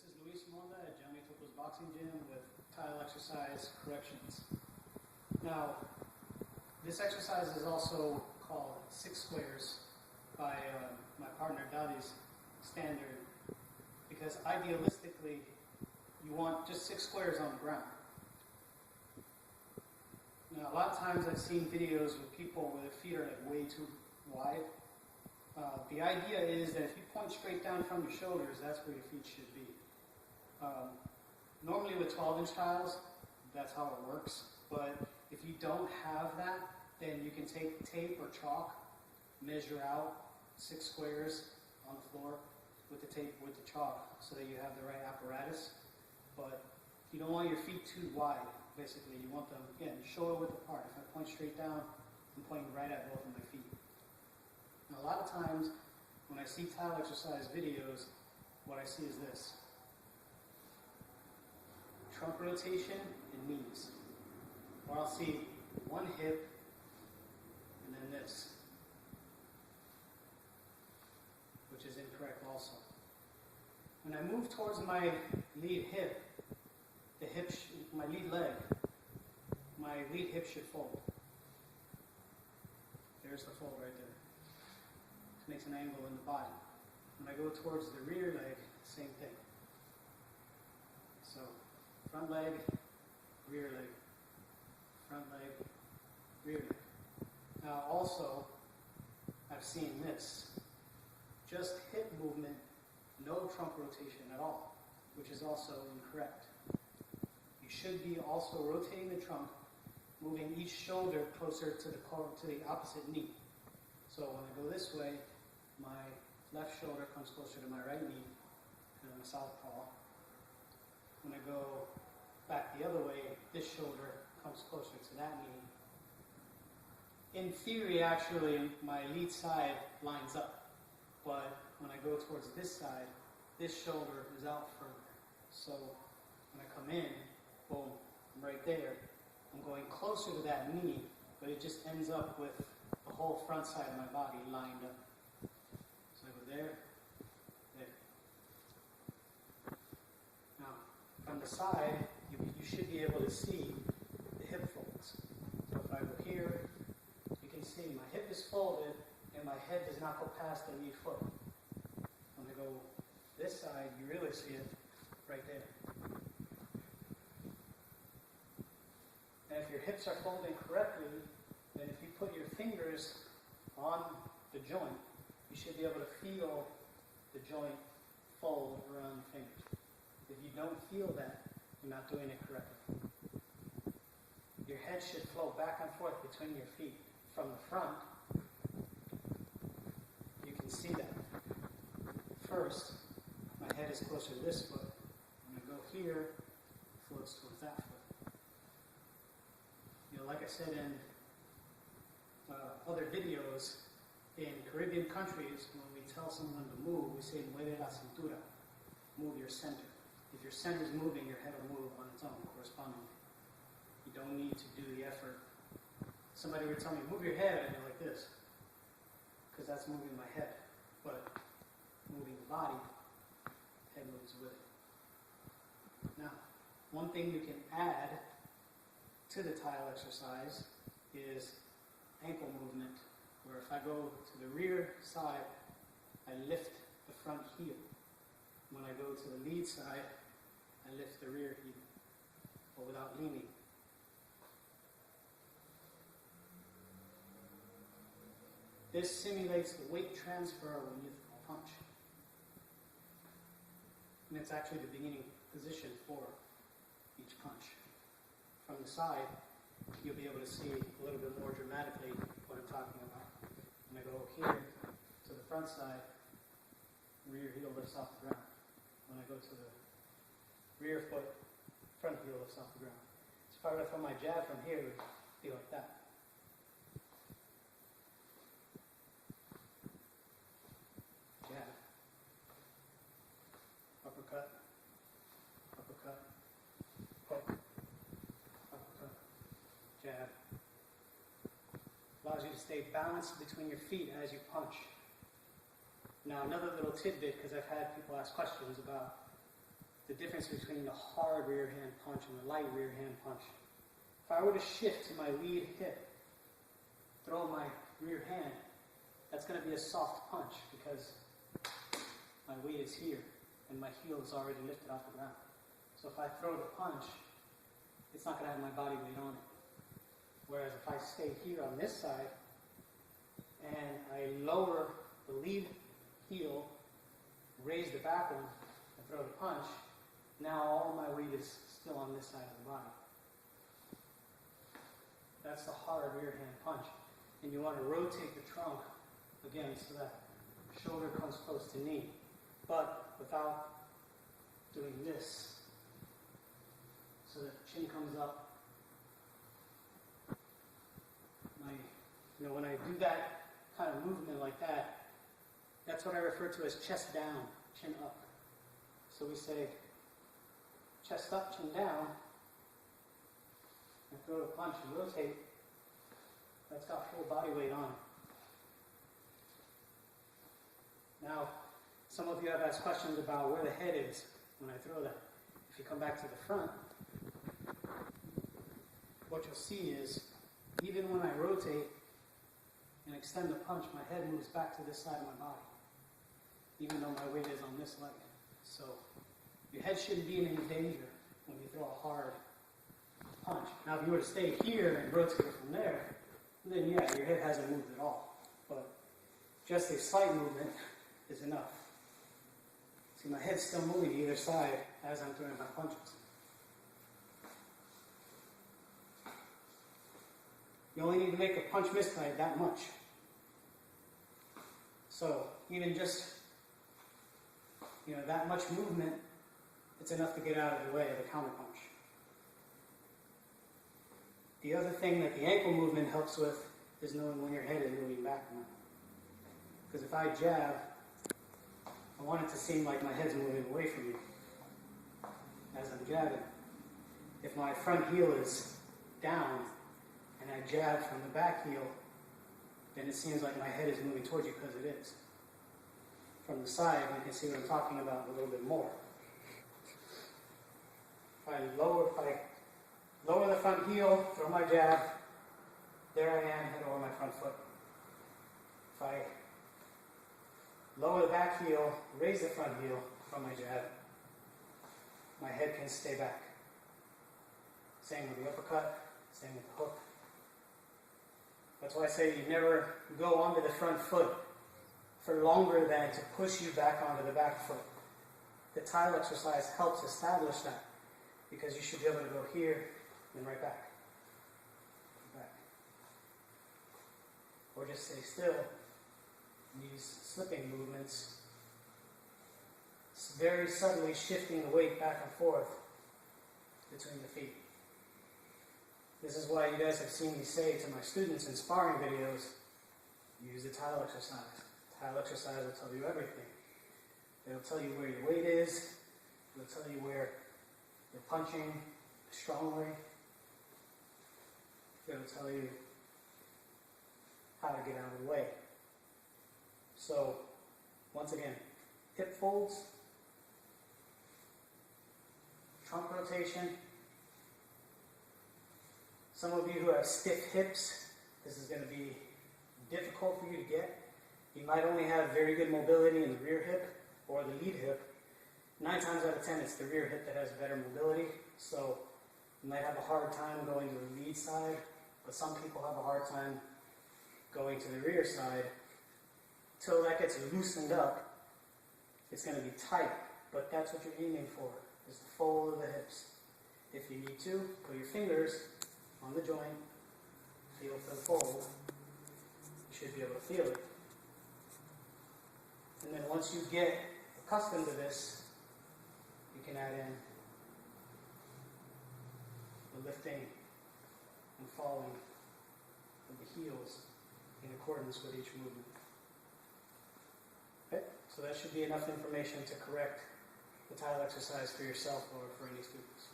This is Luis Monda at Johnny Topo's Boxing Gym with tile exercise corrections. Now, this exercise is also called 6 squares by my partner Dadi's standard, because idealistically you want just 6 squares on the ground. Now, a lot of times I've seen videos with people where their feet are like way too wide. The idea is that if you point straight down from your shoulders, that's where your feet should be. Normally with 12-inch tiles, that's how it works. But if you don't have that, then you can take tape or chalk, measure out 6 squares on the floor with the tape, with the chalk, so that you have the right apparatus. But you don't want your feet too wide, basically. You want them, again, shoulder width apart. If I point straight down, I'm pointing right at both of my feet. Now, a lot of times, when I see tile exercise videos, what I see is this. Trunk rotation and knees. Or I'll see one hip and then this, which is incorrect also. When I move towards my lead hip, my lead leg, my lead hip should fold. There's the fold right there. This makes an angle in the body. When I go towards the rear leg, same thing. So, front leg, rear leg, front leg, rear leg. Now also, I've seen this. Just hip movement, no trunk rotation at all, which is also incorrect. You should be also rotating the trunk, moving each shoulder closer to the opposite knee. So when I go this way, my left shoulder comes closer to my right knee, and I'm a southpaw. When I go back the other way, this shoulder comes closer to that knee. In theory, actually, my lead side lines up, but when I go towards this side, this shoulder is out further. So when I come in, boom, I'm right there. I'm going closer to that knee, but it just ends up with the whole front side of my body lined up. So I go there, there. Now, from the side, you should be able to see the hip folds. So if I go here, you can see my hip is folded and my head does not go past the lead foot. When I go this side, you really see it right there. And if your hips are folding correctly, then if you put your fingers on the joint, you should be able to feel the joint fold around your fingers. If you don't feel that, you're not doing it correctly. Your head should flow back and forth between your feet. From the front, you can see that. First, my head is closer to this foot. When I go here, it floats towards that foot. You know, like I said in other videos, in Caribbean countries, when we tell someone to move, we say, mueve la cintura, move your center. If your center is moving, your head will move on its own correspondingly. You don't need to do the effort. Somebody would tell me, move your head, and you're like this, because that's moving my head. But moving the body, head moves with it. Now, one thing you can add to the tile exercise is ankle movement, where if I go to the rear side, I lift the front heel. When I go to the lead side, I lift the rear heel, but without leaning. This simulates the weight transfer when you punch. And it's actually the beginning position for each punch. From the side, you'll be able to see a little bit more dramatically what I'm talking about. When I go here to the front side, rear heel lifts off the ground. When I go to the rear foot, front heel lifts off the ground. So if I were to throw my jab from here, it would be like that. Jab. Uppercut. Uppercut. Hook. Uppercut. Jab. Allows you to stay balanced between your feet as you punch. Now, another little tidbit, because I've had people ask questions about the difference between the hard rear hand punch and the light rear hand punch. If I were to shift to my lead hip, throw my rear hand, that's going to be a soft punch because my weight is here and my heel is already lifted off the ground. So if I throw the punch, it's not going to have my body weight on it. Whereas if I stay here on this side and I lower the lead heel, raise the back one, and throw the punch, now all my weight is still on this side of the body. That's the hard rear hand punch. And you want to rotate the trunk, again, so that shoulder comes close to knee, but without doing this, so that chin comes up. When I do that kind of movement like that, that's what I refer to as chest down, chin up. So we say chest up, chin down, and throw the punch and rotate. That's got full body weight on it. Now, some of you have asked questions about where the head is when I throw that. If you come back to the front, what you'll see is, even when I rotate and extend the punch, my head moves back to this side of my body, even though my weight is on this leg. So your head shouldn't be in any danger when you throw a hard punch. Now, if you were to stay here and rotate from there, then yeah, your head hasn't moved at all. But just a slight movement is enough. See, my head's still moving either side as I'm throwing my punches. You only need to make a punch miss by that much. So even just, that much movement, it's enough to get out of the way of the counter punch. The other thing that the ankle movement helps with is knowing when your head is moving back now. Because if I jab, I want it to seem like my head's moving away from me as I'm jabbing. If my front heel is down and I jab from the back heel, then it seems like my head is moving towards you because it is. From the side, you can see what I'm talking about a little bit more. If I lower the front heel, throw my jab, there I am, head over my front foot. If I lower the back heel, raise the front heel from my jab, my head can stay back. Same with the uppercut, same with the hook. That's why I say you never go onto the front foot for longer than to push you back onto the back foot. The tile exercise helps establish that, because you should be able to go here and right back. Or just stay still. These slipping movements, it's very subtly shifting the weight back and forth between the feet. This is why you guys have seen me say to my students in sparring videos, use the tile exercise. Tile exercise will tell you everything. It'll tell you where your weight is. It'll tell you where you're punching strongly. It'll tell you how to get out of the way. So, once again, hip folds, trunk rotation. Some of you who have stiff hips, this is going to be difficult for you to get. You might only have very good mobility in the rear hip or the lead hip. 9 times out of 10, it's the rear hip that has better mobility. So you might have a hard time going to the lead side, but some people have a hard time going to the rear side. Till that gets loosened up, it's going to be tight, but that's what you're aiming for, is the fold of the hips. If you need to, put your fingers on the joint, feel for the fold. You should be able to feel it. And then once you get accustomed to this, you can add in the lifting and falling of the heels in accordance with each movement. Okay, so that should be enough information to correct the tile exercise for yourself or for any students.